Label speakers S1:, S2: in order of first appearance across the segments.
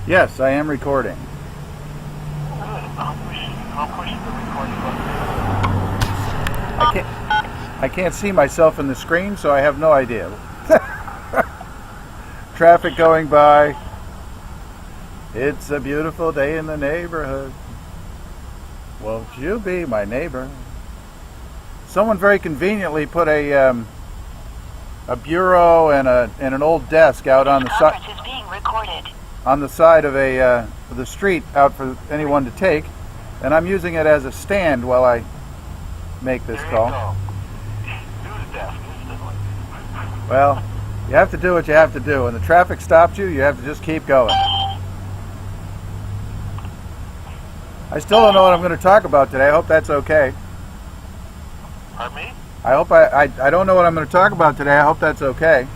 S1: Yes, I am recording.
S2: Good. I'll push the recording
S1: I can't. I can't see myself in the screen, so I have no idea. Traffic going by. It's a beautiful day in the neighborhood. Won't you be my neighbor? Someone very conveniently put a bureau and an old desk out on the side.
S2: Conference is being recorded.
S1: On the side of the street out for anyone to take, and I'm using it as a stand while I make this call.
S2: Do the desk instantly.
S1: Well, you have to do what you have to do. When the traffic stops you, you have to just keep going. I still don't know what I'm going to talk about today. I hope that's okay.
S2: Pardon me?
S1: I hope I don't know what I'm going to talk about today. I hope that's okay.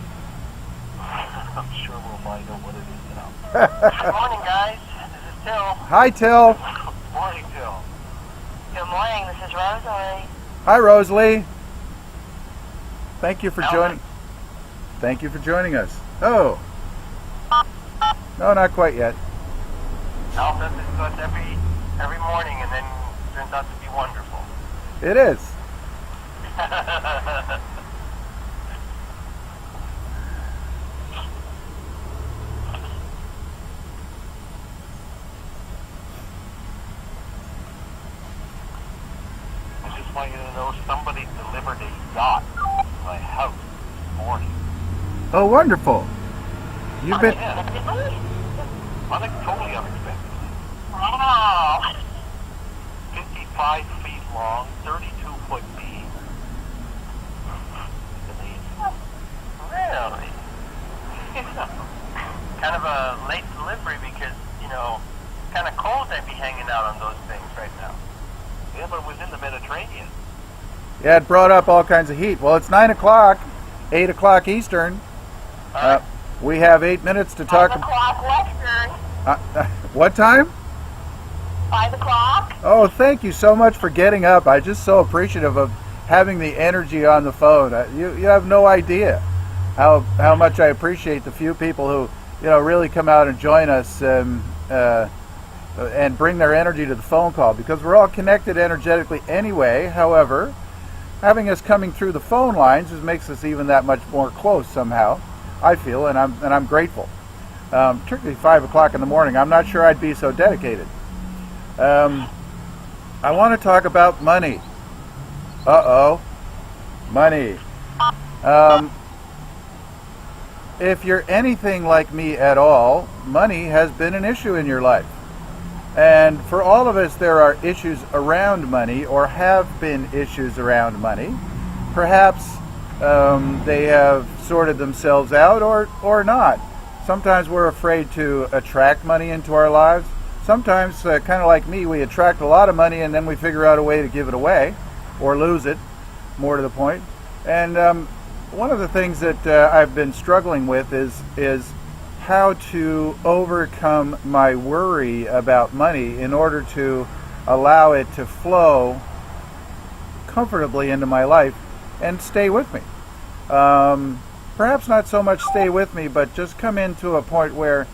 S2: I'm sure we'll find out what it is now. Good morning, guys. This is Till.
S1: Hi, Till.
S2: Morning, Till.
S3: Good morning, this is Rosalie.
S1: Hi, Rosalie. Thank you for
S2: Alvin.
S1: joining. Thank you for joining us. Oh. No, not quite yet.
S2: Al says it's us every morning and then turns out to be wonderful.
S1: It is.
S2: I just want you to know somebody delivered a yacht to my house this morning.
S1: Oh, wonderful. You've been.
S2: Yeah. Totally unexpected.
S3: Wow.
S2: 55 feet long, 32-foot deep. Really? Kind of a late delivery because, kind of cold they'd be hanging out on those things right now. Yeah, but it was in the Mediterranean.
S1: Yeah, it brought up all kinds of heat. Well, it's 9 o'clock, 8 o'clock Eastern. We have 8 minutes to talk.
S3: 5 o'clock Western.
S1: What time?
S3: 5 o'clock.
S1: Oh, thank you so much for getting up. I'm just so appreciative of having the energy on the phone. You have no idea how much I appreciate the few people who really come out and join us and bring their energy to the phone call, because we're all connected energetically anyway. However, having us coming through the phone lines just makes us even that much more close somehow, I feel, and I'm grateful. Particularly 5 o'clock in the morning. I'm not sure I'd be so dedicated. I want to talk about money. Money. If you're anything like me at all, money has been an issue in your life. And for all of us, there are issues around money, or have been issues around money. Perhaps they have sorted themselves out, or not. Sometimes we're afraid to attract money into our lives. Sometimes, kind of like me, we attract a lot of money and then we figure out a way to give it away or lose it, more to the point. And one of the things that I've been struggling with is how to overcome my worry about money in order to allow it to flow comfortably into my life and stay with me. Perhaps not so much stay with me, but just come into a point where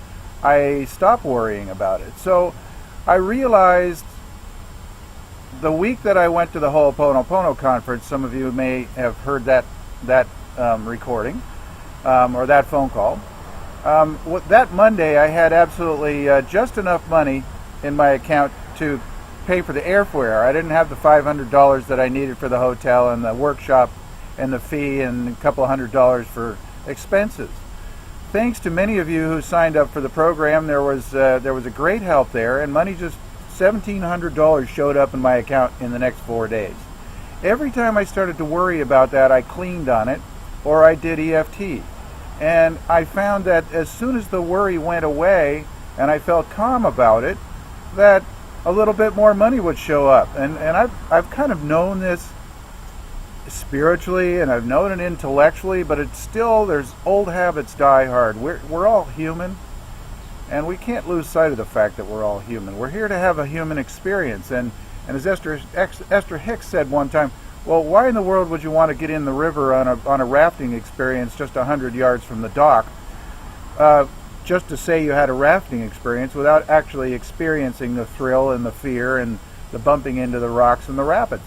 S1: I stop worrying about it. So I realized the week that I went to the Ho'oponopono conference, some of you may have heard that recording or that phone call. That Monday, I had absolutely just enough money in my account to pay for the airfare. I didn't have the $500 that I needed for the hotel and the workshop and the fee and a couple of $100 for expenses. Thanks to many of you who signed up for the program, there was a great help there, and money, just $1,700 showed up in my account in the next 4 days. Every time I started to worry about that, I cleaned on it, or I did EFT. And I found that as soon as the worry went away and I felt calm about it, that a little bit more money would show up. And I've kind of known this spiritually, and I've known it intellectually, but it's still, there's old habits die hard. We're all human, and we can't lose sight of the fact that we're all human. We're here to have a human experience, and as Esther Hicks said one time, well, why in the world would you want to get in the river on a rafting experience just 100 yards from the dock? just to say you had a rafting experience without actually experiencing the thrill and the fear and the bumping into the rocks and the rapids.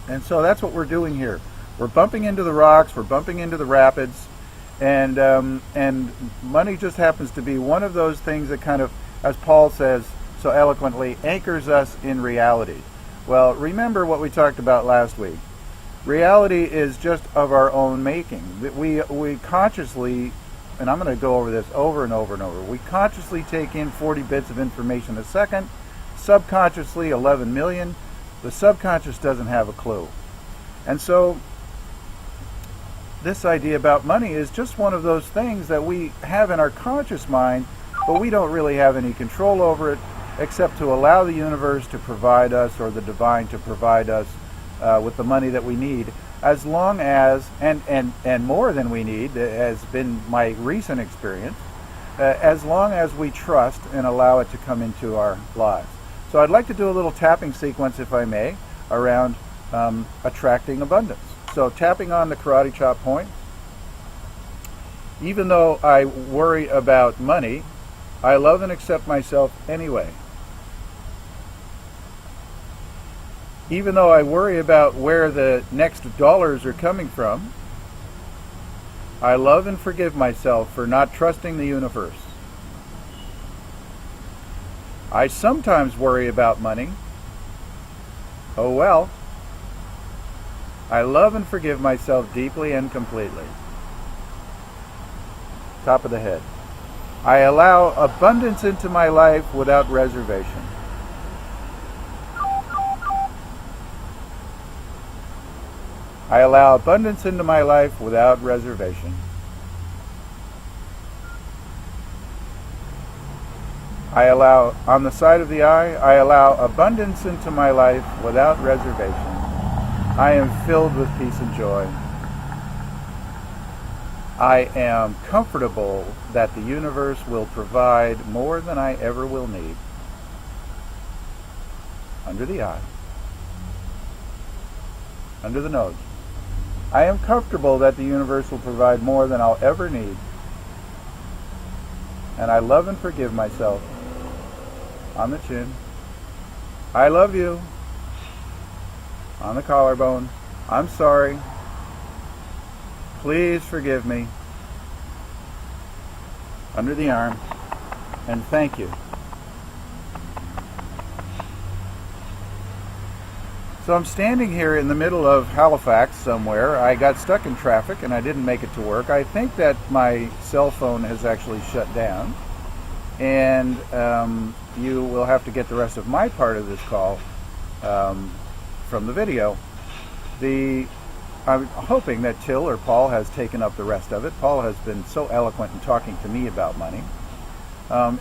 S1: And so that's what we're doing here. We're bumping into the rocks, we're bumping into the rapids, and money just happens to be one of those things that kind of, as Paul says so eloquently, anchors us in reality. Well, remember what we talked about last week. Reality is just of our own making. We consciously, and I'm going to go over this over and over and over, we consciously take in 40 bits of information a second, subconsciously 11 million. The subconscious doesn't have a clue. And so this idea about money is just one of those things that we have in our conscious mind, but we don't really have any control over it except to allow the universe to provide us, or the divine to provide us with the money that we need, as long as, and more than we need, has been my recent experience, as long as we trust and allow it to come into our lives. So I'd like to do a little tapping sequence, if I may, around attracting abundance. So tapping on the karate chop point. Even though I worry about money, I love and accept myself anyway. Even though I worry about where the next dollars are coming from, I love and forgive myself for not trusting the universe. I sometimes worry about money. Oh well. I love and forgive myself deeply and completely. Top of the head. I allow abundance into my life without reservation. I allow abundance into my life without reservation. I allow, on the side of the I allow abundance into my life without reservation. I am filled with peace and joy. I am comfortable that the universe will provide more than I ever will need. Under the eye. Under the nose. I am comfortable that the universe will provide more than I'll ever need. And I love and forgive myself. On the chin. I love you. On the collarbone. I'm sorry. Please forgive me. Under the arm. And thank you. So I'm standing here in the middle of Halifax somewhere. I got stuck in traffic and I didn't make it to work. I think that my cell phone has actually shut down. And you will have to get the rest of my part of this call from the video. I'm hoping that Till or Paul has taken up the rest of it. Paul has been so eloquent in talking to me about money.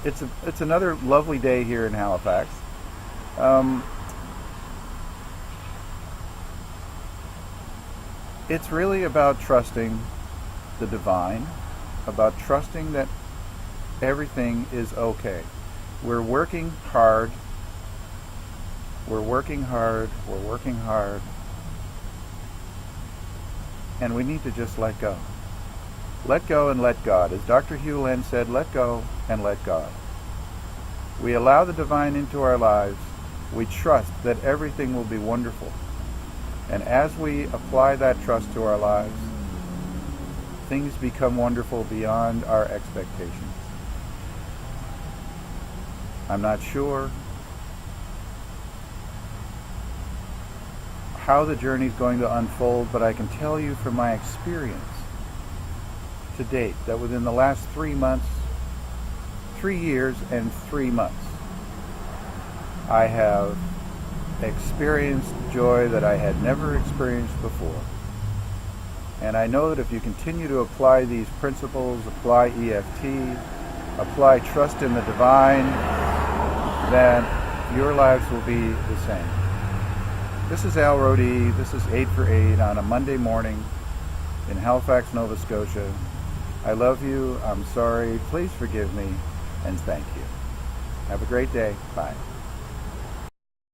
S1: It's another lovely day here in Halifax. It's really about trusting the divine, about trusting that everything is okay. We're working hard. We're working hard. We're working hard. And we need to just let go. Let go and let God. As Dr. Hugh Len said, let go and let God. We allow the divine into our lives. We trust that everything will be wonderful. And as we apply that trust to our lives, things become wonderful beyond our expectations. I'm not sure how the journey is going to unfold, but I can tell you from my experience to date that within the last 3 months, 3 years and 3 months, I have experienced joy that I had never experienced before. And I know that if you continue to apply these principles, apply EFT, apply trust in the divine, then your lives will be the same. This is Al Rodi. This is 8 for 8 on a Monday morning in Halifax, Nova Scotia. I love you. I'm sorry. Please forgive me. And thank you. Have a great day. Bye.